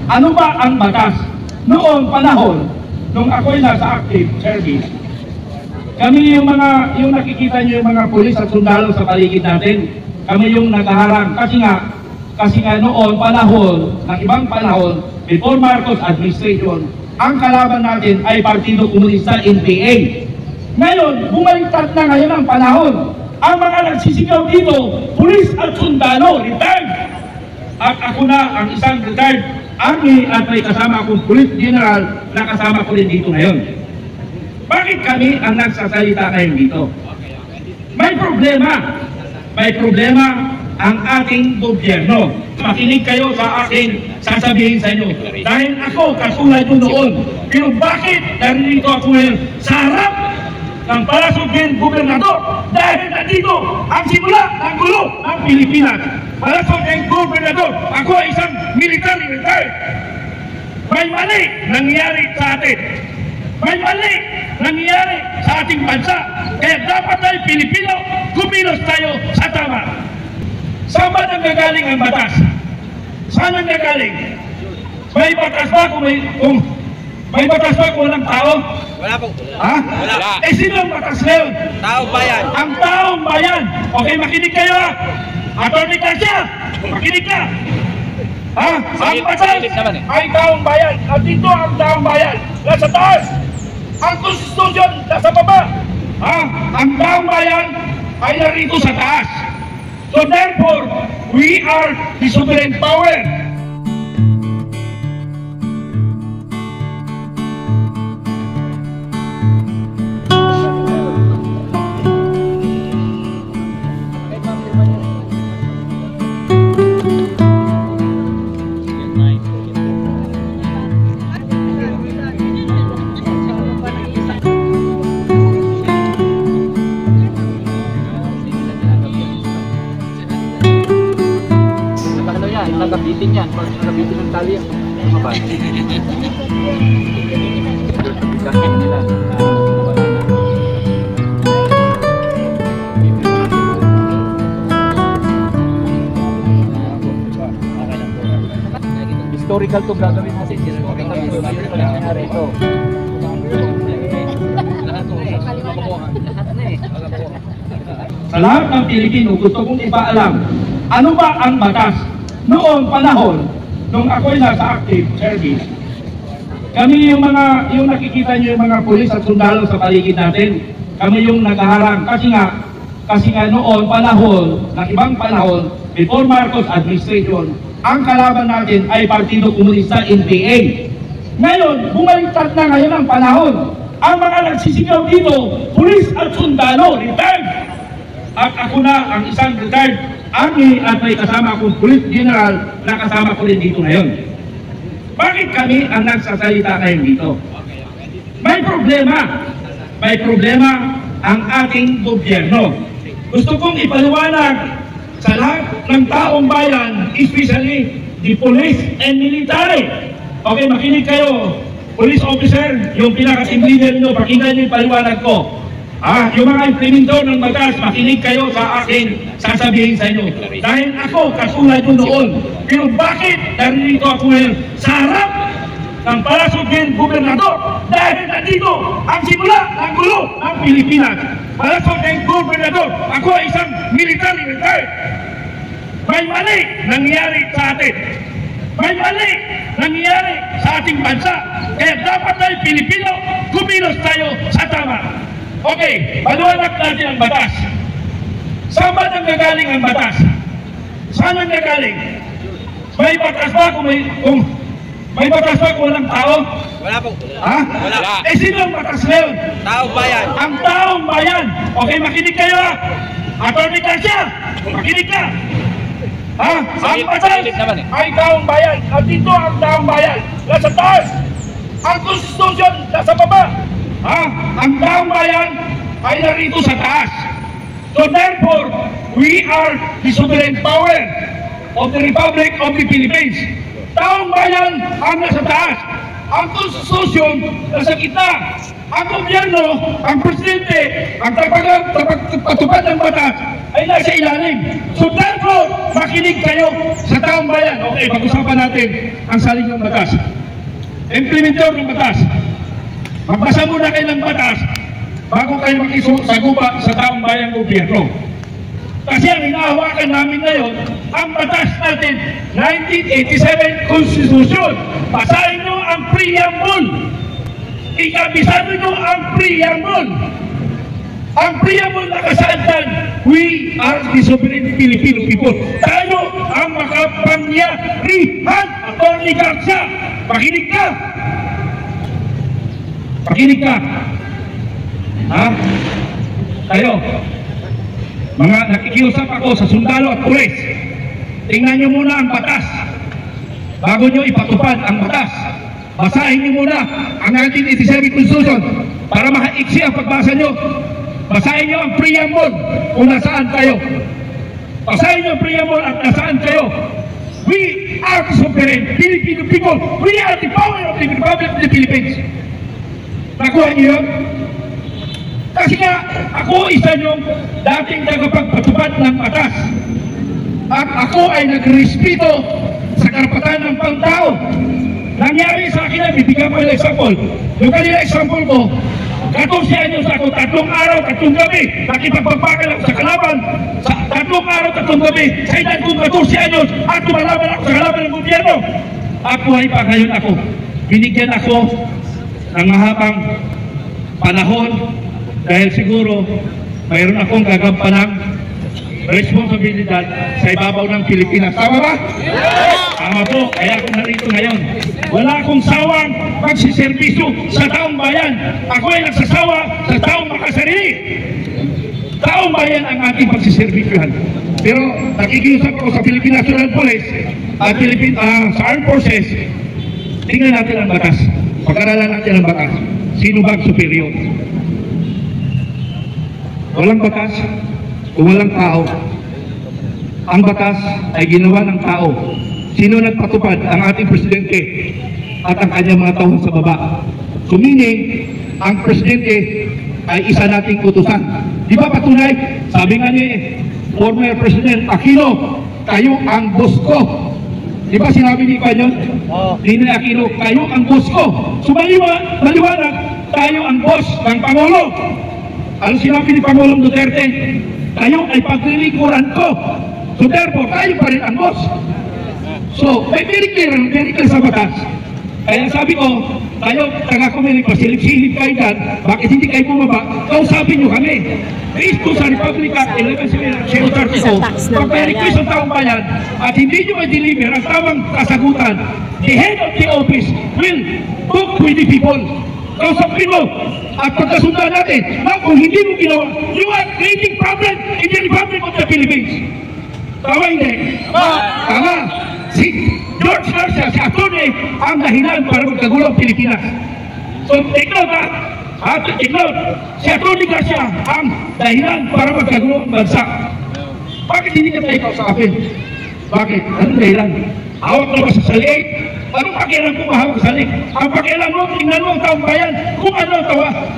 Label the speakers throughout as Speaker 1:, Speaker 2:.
Speaker 1: Ano ba ang batas? Noong panahon, nung ako'y nasa active service, kami yung nakikita niyo yung mga pulis at sundalo sa paligid natin, kami yung naghaharang. Kasi nga noon panahon, ng ibang panahon, before Marcos administration, ang kalaban natin ay Partido Komunista NPA. Ngayon, bumaliktad na ngayon ang panahon. Ang mga nagsisigaw dito, pulis at sundalo, retired. At ako na ang isang retired army at may kasama akong police general na kasama ko rin dito ngayon. Bakit kami ang nagsasalita ngayon dito? May problema ang ating gobyerno. Makinig kayo sa akin, sasabihin sa inyo. Dahil ako, kasulay ko noon. Pero bakit narito ako ngayon sa harap ng palasugin gobernador? Dahil nandito ang simula ng gulo ng Pilipinas. Palasugin gobernador, ako ay isang military retired. May mali nangyari sa atin. May mali nangyari sa ating bansa. Kaya dapat tayo Pilipino, kumilos tayo sa tama. Saan ba nanggagaling ang batas? Saan nanggagaling? May batas ba kung may batas ba kung walang tao?
Speaker 2: Wala po.
Speaker 1: Ha?
Speaker 2: Wala.
Speaker 1: Eh sino ang batas ngayon?
Speaker 2: Taong bayan.
Speaker 1: Ang taong bayan. Okay, makinig kayo ha. Atty. Garcia, makinig ka. Ha? Ang batas ay taong bayan. At dito ang taong bayan. Nasa taas. Ang konstitusyon nasa baba. Ha? Ang taong bayan ay narito sa taas. So therefore, we are the sovereign power.
Speaker 3: Nagabitin yan, nagabitin ng tali yan. Mga ba? Nagabitin nila. Historical to gagawin natin. Historical to nangyari ito.
Speaker 1: Sa lahat ng Pilipino, gusto kong ipaalam, ano ba ang batas? Noong panahon, nung ako'y nasa active service, kami yung nakikita niyo yung mga pulis at sundalo sa paligid natin, kami yung naghaharang. Kasi nga noon panahon, ng ibang panahon, before Marcos administration, ang kalaban natin ay Partido Komunista NPA. Ngayon, bumaliktad na ngayon ang panahon. Ang mga nagsisigaw dito, pulis at sundalo, retired. At ako na ang isang retired army at may kasama akong police general na kasama ko rin dito ngayon. Bakit kami ang nagsasalita ngayon dito? May problema ang ating gobyerno. Gusto kong ipaliwanag sa lahat ng taong bayan, especially the police and military. Okay, makinig kayo. Police officer, yung pinaka-team leader nyo, pakinggan nyo yung paliwanag ko. Yung mga implementor ng batas, makinig kayo sa akin, sasabihin sa inyo. Dahil ako, kasulay ko noon. Pero bakit narito ako ngayon sa harap ng palasugin gobernador? Dahil nandito ang simula ng gulo ng Pilipinas. Palasugin gobernador, ako ay isang military retired. May mali nangyari sa atin. May mali nangyari sa ating bansa. Kaya dapat tayo Pilipino, kumilos tayo sa tama. Okay, paliwanag natin ang batas. Saan ba nanggagaling ang batas? Saan nanggagaling? May batas ba kung may batas ba kung walang tao?
Speaker 2: Wala po.
Speaker 1: Ha?
Speaker 2: Wala.
Speaker 1: Eh sino ang batas ngayon?
Speaker 2: Taong bayan.
Speaker 1: Ang taong bayan. Okay, makinig kayo ha. Atty. Garcia, makinig ka. Ha? Ang batas ay taong bayan. At dito ang taong bayan. Nasa taas. Ang konstitusyon nasa baba. Ha? Ang taong bayan ay narito sa taas. So therefore, we are the sovereign power of the Republic of the Philippines. Taong bayan ang nasa taas. Ang konstitusyon nasa gitna. Ang gobyerno, ang presidente, ang tagapagpatupad ng batas ay nasa ilalim. So therefore, makinig kayo sa taong bayan. Okay, pag-usapan natin ang saling ng batas. Implementor ng batas. Magbasa muna kayo ng batas bago kayo makisagupa sa taong bayang gobyerno. Kasi ang hinahawakan namin ngayon, ang batas natin, 1987 Constitution. Basahin nyo ang preamble. Ikabisado nyo ang preamble. Ang preamble nakasaad, we are the sovereign Filipino people. Tayo ang makapangyarihan. Atty. Garcia, makinig ka. Makinig ka. Ha? Tayo. Mga nakikiusap ako sa sundalo at pulis. Tingnan nyo muna ang batas. Bago nyo ipatupad ang batas. Basahin niyo muna ang 1987 Constitution para makaiksi ang pagbasa niyo. Basahin niyo ang preamble kung nasaan kayo. Basahin niyo ang preamble at nasaan kayo. We are the sovereign Filipino people. We are the power of the Republic of the Philippines. Nakuha niyo yun? Kasi nga, ako isa niyong dating tagapagpatupad ng batas. At ako ay nagrespeto sa karapatan ng pangtao. Nangyari sa akin na, bibigyan ko yung example. Yung kanila example ko, 14 anyos ako, 3 araw, 3 gabi, nakipagpagpakal ako sa kalaban, sa 3 araw, 3 gabi, sa edad kong 14 anyos, at lumalaban ako sa kalaban ng gobyerno. At buhay pa ngayon ako. Binigyan ako ng mahabang panahon dahil siguro mayroon akong gagampanang responsibilidad sa ibabaw ng Pilipinas. Tama ba? Tama po. Kaya ako narito ngayon. Wala akong sawang pagsiservisyo sa taong bayan. Ako ay nagsasawa sa taong makasarili. Taong bayan ang ating pagsiservisyohan. Pero nakikiusap ako sa Philippine National Police at sa Armed Forces, tingnan natin ang batas. Pag-aralan natin ang batas. Sino ba ang superior? Walang batas kung walang tao. Ang batas ay ginawa ng tao. Sino nagpatupad? Ang ating presidente at ang kanyang mga tauhan sa baba. So meaning, ang presidente ay isa nating utusan. Di ba patunay? Sabi nga ni former President Aquino, kayo ang boss ko. Di ba sinabi ni Panyon? Ni Aquino, kayo ang boss ko. So maliwanag, tayo ang boss ng Pangulo. Ano sinabi ni Pangulong Duterte? Kayo ay paglilingkuran ko. So therefore, tayo pa rin ang boss. So, may very clear sa batas. Kaya sabi ko, tayo, taga-Comelec, pasilip-silip kayo dyan, bakit hindi kayo bumaba? Kausapin nyo kami. Based to sa Republic Act 11.032, pag may request ang taong bayan at hindi nyo i-deliver ang tamang kasagutan, the head of the office will talk with the people. Kausapin mo at pagkasundan natin. Now, kung hindi mo ginawa, you are creating problem in the Republic of the Philippines. Tama hindi? Tama. Si George Garcia, si Atty. ang dahilan para magkagulo ang Pilipinas. So, take note ha? Take note. Si Atty. Garcia ang dahilan para magkagulo ang bansa. Bakit hindi ka tayo kausapin? Bakit? Anong dahilan? Hawak na ba sa saliig? Anong pakialam kung mahawak sa saliig? Ang pakialam mo, tingnan mo ang taong bayan. Kung ano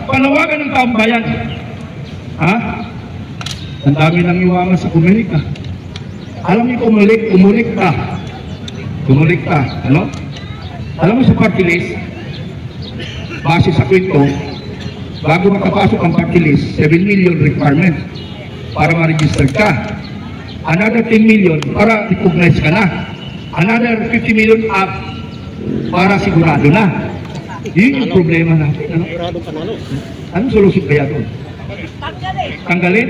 Speaker 1: panawagan ng taong bayan. Ha? Ang dami nang iwangan sa Comelec ha? Alam niyo umulik ka, ano? Alam mo sa party list, base sa kwento, bago makapasok ang party list, 7 million requirement para ma-register ka. Another 10 million para recognize ka na. Another 50 million up para sigurado na. Yun yung problema natin. Ano? Anong solusyon kaya doon? Tanggalin?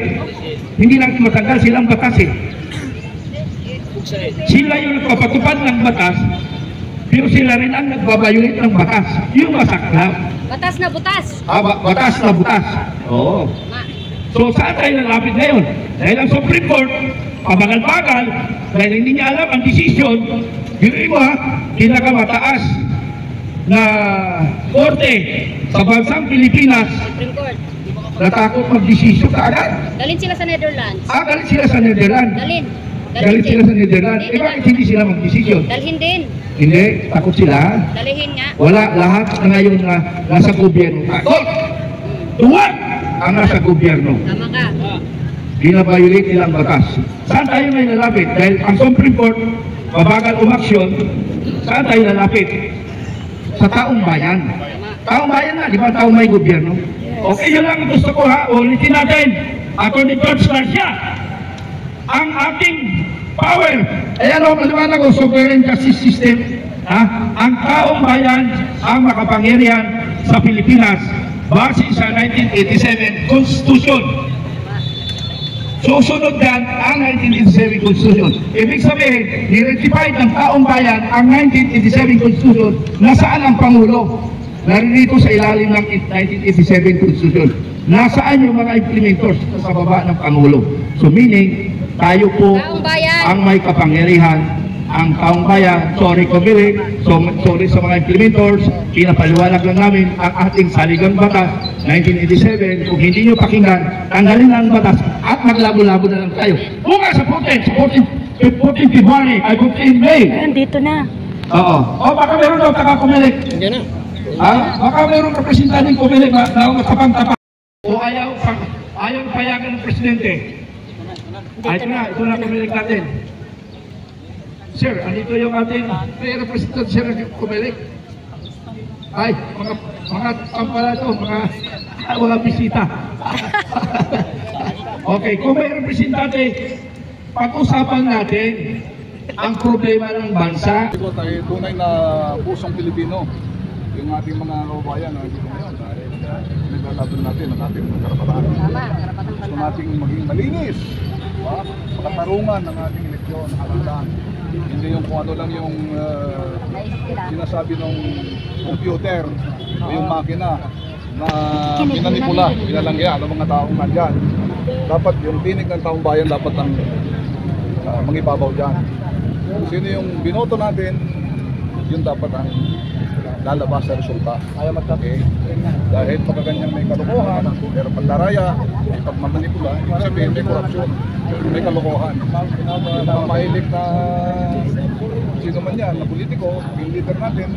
Speaker 1: Hindi lang matanggal, silang batas eh. Sila yung nagpapatupad ng batas, pero sila rin ang nagbabayulit ng batas. Yung masaklap.
Speaker 4: Batas na butas.
Speaker 1: Batas na butas. Oo. So saan tayo lalapit ngayon? Dahil ang Supreme Court, pabagal-bagal, dahil hindi niya alam ang desisyon, yung iba, pinakamataas na korte sa bansang Pilipinas,
Speaker 4: Supreme Court.
Speaker 1: natakot mag-desisyon kaagad.
Speaker 4: Dalhin sila sa Netherlands.
Speaker 1: Galit sila sa Netherlands.
Speaker 4: Dalhin.
Speaker 1: Galit sila sa Netherlands. Eh bakit hindi sila mag-desisyon?
Speaker 4: Dalhin din.
Speaker 1: Hindi, takot sila.
Speaker 4: Dalihin nga.
Speaker 1: Wala, lahat na ngayon na nasa gobyerno takot. Duwag ang nasa gobyerno.
Speaker 4: Tama ka.
Speaker 1: Binabiolate nilang batas. Saan tayo may lalapit? Dahil ang Supreme Court, mabagal umaksyon, saan tayo lalapit? Sa taong bayan. Taong bayan na, di ba taong may gobyerno? Okay, yun lang gusto ko ha, ulitin natin. Attorney George Garcia, ang ating power, ayan o, maliwanag o, sovereign justice system, ha? Ang taong bayan, ang makapangyarihan sa Pilipinas, base sa 1987 Constitution. Susunod yan ang 1987 Constitution. Ibig sabihin, ni-rectified ng taong bayan ang 1987 Constitution na saan ang Pangulo? Naririto sa ilalim ng 1987 Constitution. Nasaan yung mga implementors sa baba ng Pangulo? So meaning, tayo po ang may kapangyarihan, ang taong bayan. Sorry Comelec, sorry sa mga implementors, pinapaliwanag lang namin ang ating saligang batas 1987. Kung hindi nyo pakinggan, tanggalin ang batas at maglabo-labo na lang tayo. Bukas sa 14 February, ay 14 May.
Speaker 4: Nandito na.
Speaker 1: Oo. O baka meron daw taga-Comelec.
Speaker 2: Hindi na.
Speaker 1: Baka meron representante ng Comelec na matapang-tapang. O ayaw payagan ng presidente. Ito na Comelec natin. Sir, andito yung ating may representante sir ng Comelec. Ay, mga kampala ito, mga bisita. Okay, kung may representante, pag-usapan natin ang problema ng bansa.
Speaker 5: Ito tayo tunay na pusong Pilipino. Yung ating mga kababayan na dito ngayon dahil naglalaban natin ang ating karapatan. Gusto nating maging malinis, makatarungan ng ating eleksyon, halalan. Hindi yung kung ano lang yung sinasabi ng computer o yung makina na pinanipula, pinalangya ng mga taong nandyan. Dapat yung tinig ng taong bayan dapat ang mangibabaw dyan. Sino yung binoto natin, yun dapat ang lalabas sa resulta. Okay? Dahil pagkaganyang may kalokohan, pero pandaraya, may pagmamanipula, ibig sabihin may korupsyon, may kalokohan. Yung mga mahilig na sino man yan, na politiko, yung leader natin,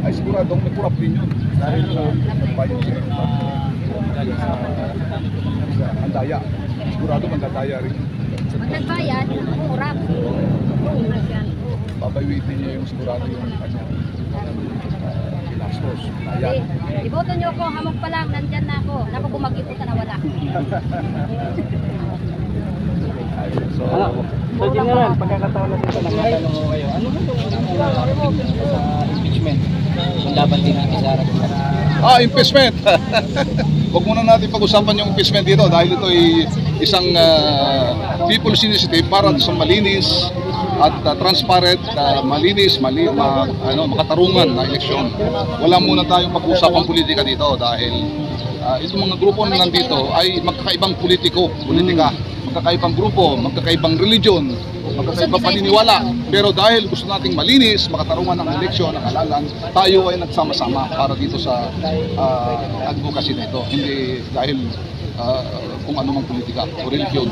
Speaker 5: ay siguradong may korrupt din yun. Dahil bayo siya ang daya. Sigurado magdadaya rin.
Speaker 4: Magdadaya, kurap.
Speaker 5: Babaywitin niya yung sigurado yung kanyang ginastos. Ayan.
Speaker 4: Iboto nyo ako, hamok pa lang, nandyan na ako. Naku, bumagiputan na wala.
Speaker 3: So General, pagkakataon na dito, nagtatanong ko kayo, ano ba yung sa impeachment? Yung laban din natin sa harap.
Speaker 5: Impeachment! Huwag muna natin pag-usapan yung impeachment dito dahil ito ay isang people's initiative para sa malinis at transparent, malinis, makatarungan na eleksyon. Wala muna tayong pag-usapang politika dito dahil itong mga grupo na nandito ay magkakaibang politika, magkakaibang grupo, magkakaibang religion, magkakaibang paniniwala. Pero dahil gusto nating malinis, makatarungan ng eleksyon, ng halalan, tayo ay nagsama-sama para dito sa advocacy na ito. Hindi dahil kung ano mang politika o religion.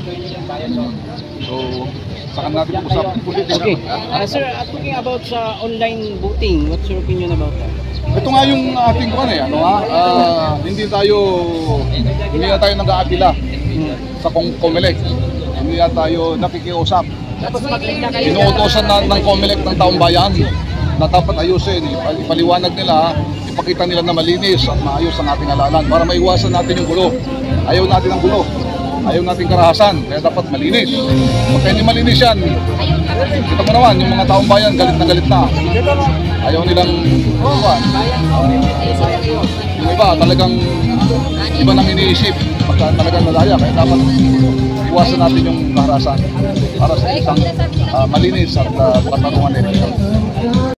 Speaker 5: So, saka natin pag-usapan ng politika.
Speaker 3: Okay. Sir, talking about sa online voting, what's your opinion about that?
Speaker 5: Ito nga yung ating hindi na tayo nag-aapila sa Comelec. Hindi na tayo nakikiusap. Inuutosan ng Comelec ng taong bayan na dapat ayusin, ipaliwanag nila, ipakita nila na malinis at maayos ang ating halalan para maiwasan natin yung gulo. Ayaw natin ang gulo, ayaw natin karahasan, kaya dapat malinis. Pagka hindi malinis yan, kita mo naman, yung mga taong bayan galit na. Ayaw nilang yung iba talagang iba nang iniisip pagka talagang nadaya, kaya dapat iwasan natin yung karahasan para sa isang malinis at katarungan eleksyon.